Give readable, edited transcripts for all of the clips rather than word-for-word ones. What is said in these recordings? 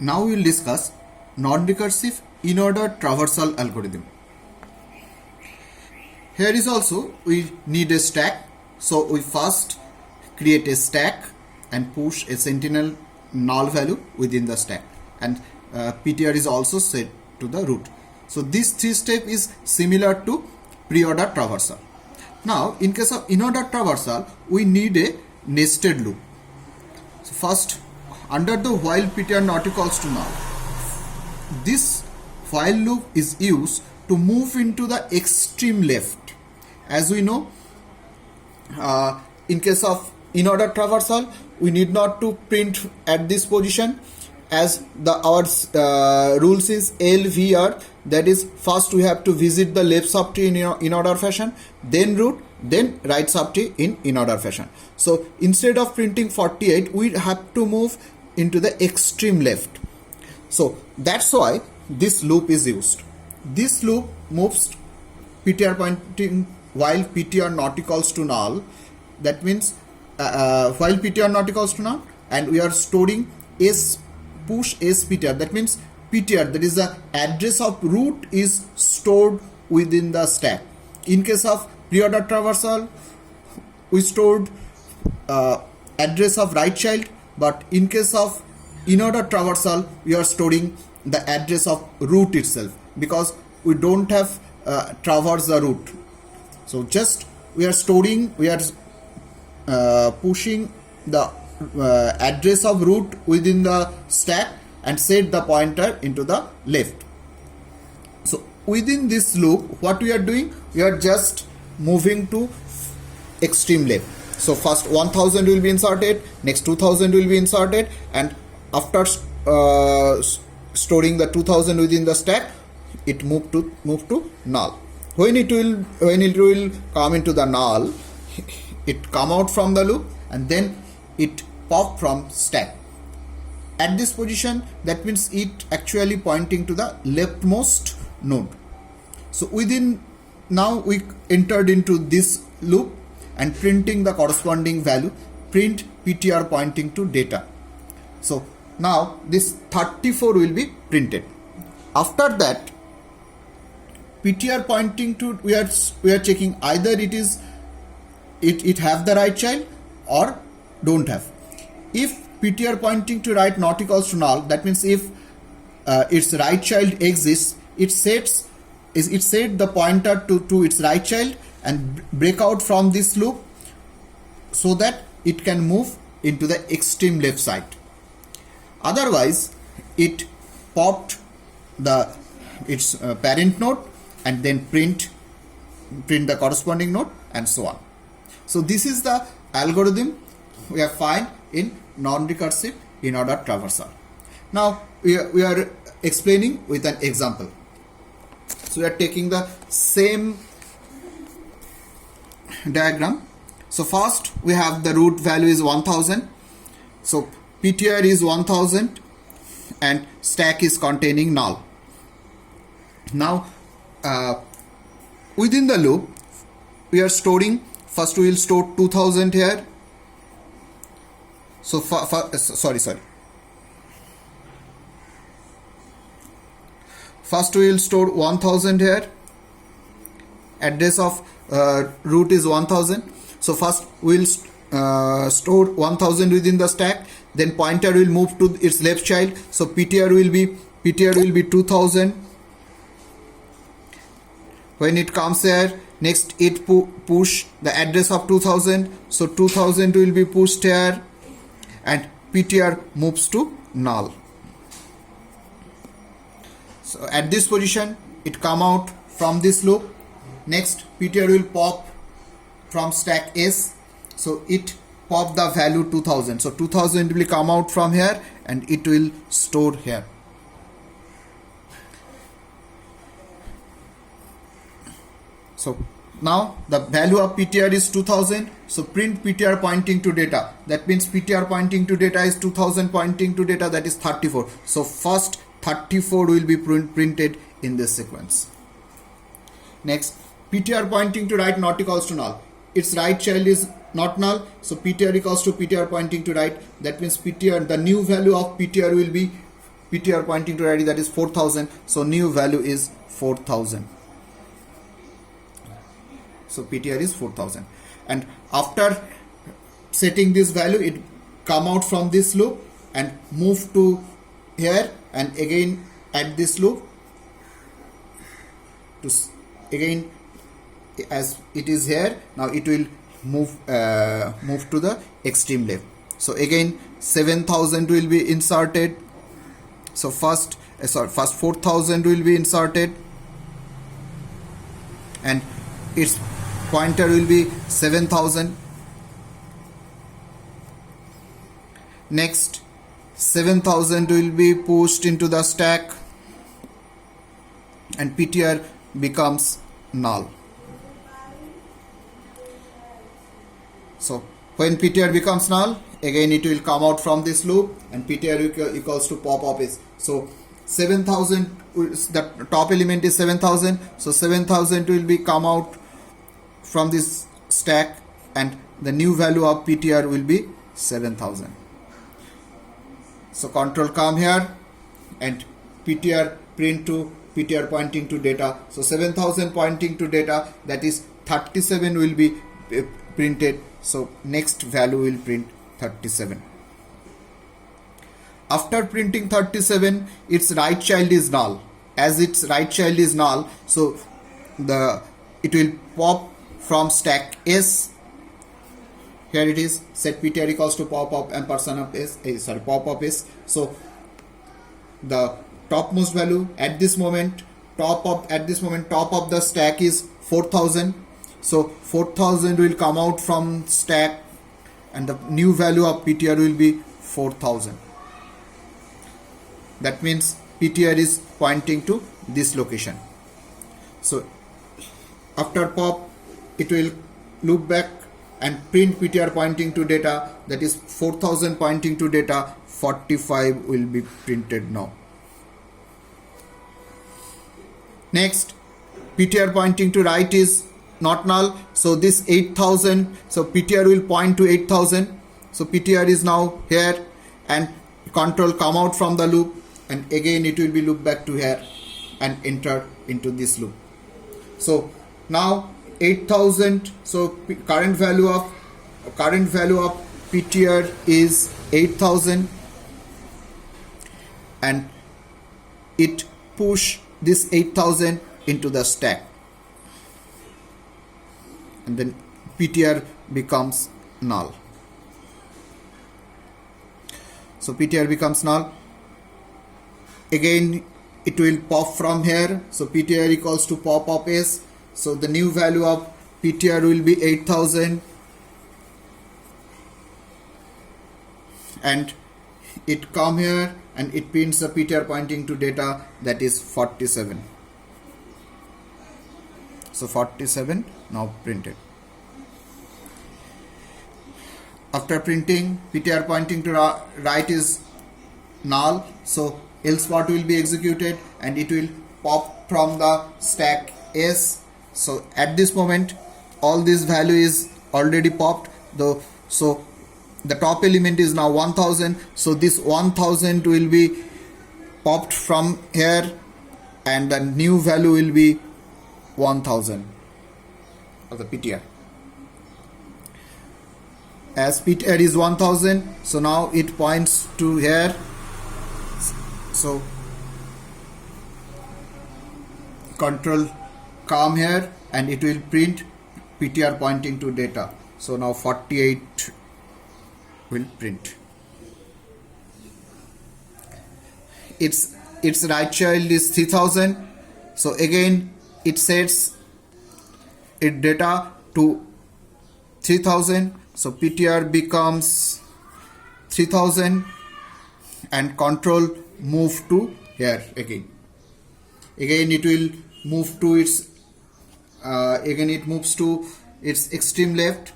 Now we will discuss non-recursive in-order traversal algorithm. Here is also we need a stack. So we first create a stack and push a sentinel null value within the stack, and PTR is also set to the root. So this three step is similar to pre-order traversal. Now in case of in-order traversal, we need a nested loop. So first, under the while PTR not equals to null, this while loop is used to move into the extreme left. As we know, in case of in-order traversal, we need not to print at this position, as our rules is LVR, that is first we have to visit the left subtree in order fashion, then root, then right subtree in order fashion. So instead of printing 48, we have to move into the extreme left. So that's why this loop is used. This loop moves PTR pointing while PTR not equals to null. That means while PTR not equals to null, and we are storing push PTR. That means PTR, that is the address of root, is stored within the stack. In case of pre-order traversal, we stored address of right child, but in case of in-order traversal, we are storing the address of root itself, because we don't have traverse the root. So just we are pushing the address of root within the stack and set the pointer into the left. So within this loop, what we are doing, we are just moving to extreme left. So first 1000 will be inserted, next 2000 will be inserted, and after storing the 2000 within the stack, it move to null. When it will come into the null, it come out from the loop and then it pop from stack. At this position, that means it actually pointing to the leftmost node. So now we entered into this loop and printing the corresponding value, print PTR pointing to data. So now this 34 will be printed. After that, PTR pointing to, we are checking either it have the right child or don't have. If PTR pointing to right not equals to null, that means if its right child exists, it set the pointer to its right child and break out from this loop so that it can move into the extreme left side. Otherwise, it popped its parent node and then print the corresponding node and so on. So this is the algorithm we have find in non-recursive in-order traversal. Now we are explaining with an example. So we are taking the same diagram. So first we have the root value is 1000. So PTR is 1000 and stack is containing null. Now within the loop, we are storing, first we will store 2000 here. So first we will store 1000 here. Address of root is 1000. So first we will store 1000 within the stack. Then pointer will move to its left child. So PTR will be 2000. When it comes here, next it push the address of 2000. So 2000 will be pushed here, and PTR moves to null. So at this position, it come out from this loop. Next PTR will pop from stack S. So it pop the value 2000. So 2000 will come out from here and it will store here. So now the value of PTR is 2000. So print PTR pointing to data. That means PTR pointing to data is 2000 pointing to data, that is 34. So first 34 will be printed in this sequence. Next, PTR pointing to right not equals to null. Its right child is not null, so PTR equals to PTR pointing to right. That means PTR, the new value of PTR will be ptr pointing to array, that is 4000, so new value is 4000. So ptr is 4000, and after setting this value, it come out from this loop and move to here, and again add this loop to again, as it is here, now it will move to the extreme left. So again 7000 will be inserted. So first 4000 will be inserted, and its pointer will be 7000. Next 7000 will be pushed into the stack, and ptr becomes null. So when ptr becomes null, again it will come out from this loop, and ptr equals to pop up is, so 7000, the top element is 7000, so 7000 will be come out from this stack, and the new value of ptr will be 7000. So control come here, and ptr print to ptr pointing to data, so 7000 pointing to data, that is 37 will be printed. So next value will print 37. After printing 37, its right child is null. As its right child is null, so it will pop from stack S. Here it is, set ptr equals to pop up ampersand of S, pop up S. So the topmost value at this moment, top of the stack is 4000. So 4000 will come out from stack, and the new value of ptr will be 4000. That means ptr is pointing to this location. So after pop, it will loop back and print ptr pointing to data, that is 4000 pointing to data, 45 will be printed now. Next, ptr pointing to right is not null, so this 8000, so ptr will point to 8000, so ptr is now here, and control come out from the loop, and again it will be loop back to here and enter into this loop. So now 8000, so current value of ptr is 8000, and it push this 8000 into the stack, and then ptr becomes null. So ptr becomes null. Again it will pop from here, so ptr equals to pop up S. So the new value of ptr will be 8000, and it come here and it prints the ptr pointing to data, that is 47. So 47 now printed. After printing, ptr pointing to right is null, so else what will be executed, and it will pop from the stack S. So at this moment all this value is already popped though, so the top element is now 1000, so this 1000 will be popped from here, and the new value will be 1000 of the ptr. As ptr is 1000, so now it points to here, so control come here, and it will print ptr pointing to data. So now 48 will print. Its right child is 3000, so again it sets its data to 3000, so ptr becomes 3000, and control move to here again it will move to its it moves to its extreme left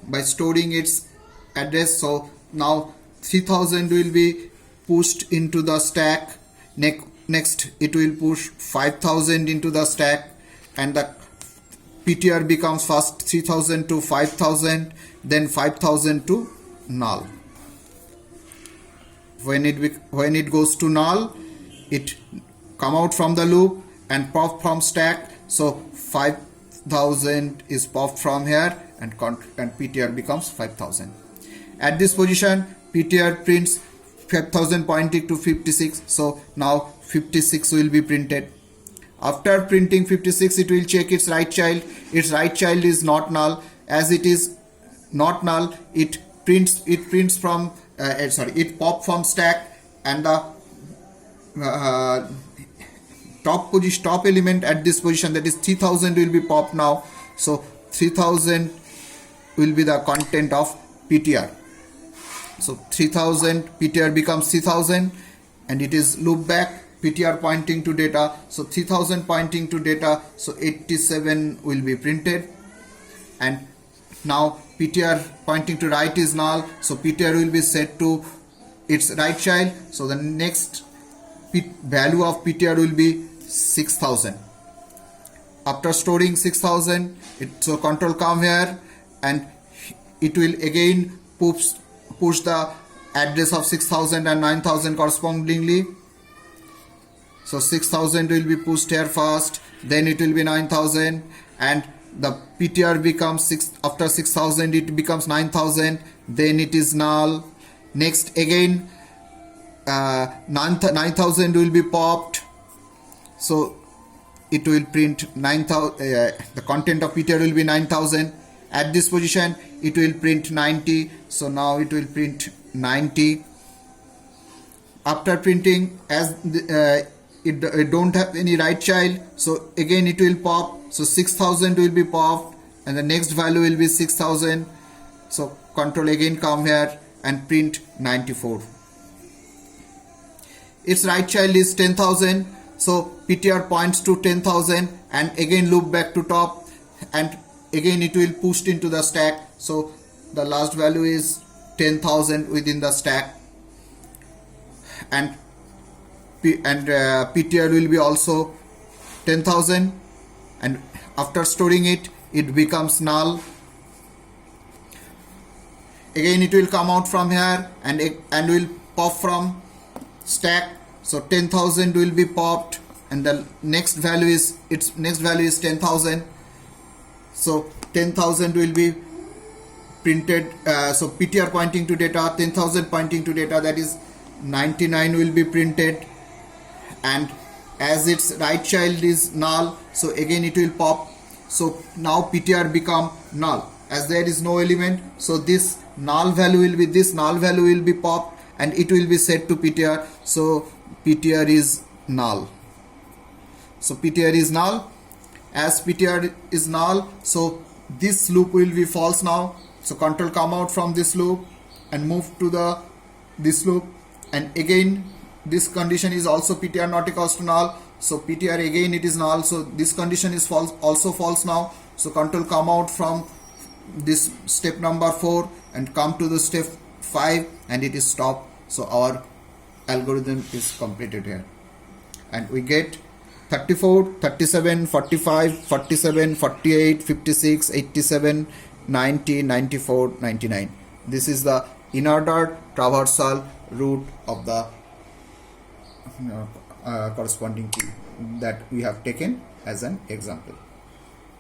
by storing its address. So now 3000 will be pushed into the stack. Next it will push 5000 into the stack, and the ptr becomes first 3000 to 5000, then 5000 to null. When it goes to null, it come out from the loop and pop from stack. So 5000 is popped from here, and PTR becomes 5000. At this position, PTR prints 5000 pointing to 56. So now 56 will be printed. After printing 56, it will check its right child. Its right child is not null. As it is not null, it prints from it pop from stack, and the top element at this position, that is 3000, will be popped now. So 3000 will be the content of PTR. So 3000 PTR becomes 3000, and it is loop back, PTR pointing to data. So 3000 pointing to data, so 87 will be printed. And now PTR pointing to right is null, so PTR will be set to its right child. So the next value of PTR will be 6000. After storing 6000, so control come here, and it will again push the address of 6000 and 9000 correspondingly. So 6000 will be pushed here first, then it will be 9000, and the PTR becomes after 6000 it becomes 9000, then it is null. Next again 9000 will be popped, so it will print 9000. The content of PTR will be 9000. At this position it will print 90, so now it will print 90. After printing, as it don't have any right child, so again it will pop, so 6000 will be popped, and the next value will be 6000. So control again come here and print 94. Its right child is 10,000, so PTR points to 10,000 and again loop back to top, and again it will pushed into the stack. So the last value is 10,000 within the stack, and PTR will be also 10,000, and after storing it, it becomes null. Again it will come out from here and will pop from stack. So 10,000 will be popped, and the next value is 10,000. So 10,000 will be printed. So PTR pointing to data, 10,000 pointing to data, that is 99 will be printed, and as its right child is null, so again it will pop. So now PTR become null as there is no element. So this null value will be popped, and it will be set to PTR. So PTR is null. So PTR is null. As PTR is null, so this loop will be false now. So control come out from this loop and move to this loop, and again this condition is also PTR not equals to null. So PTR again it is null, so this condition is false, also false now. So control come out from this step number 4 and come to the step 5, and it is stop. So our algorithm is completed here, and we get 34, 37, 45, 47, 48, 56, 87, 90, 94, 99. This is the inorder traversal route of the corresponding key that we have taken as an example.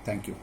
Thank you.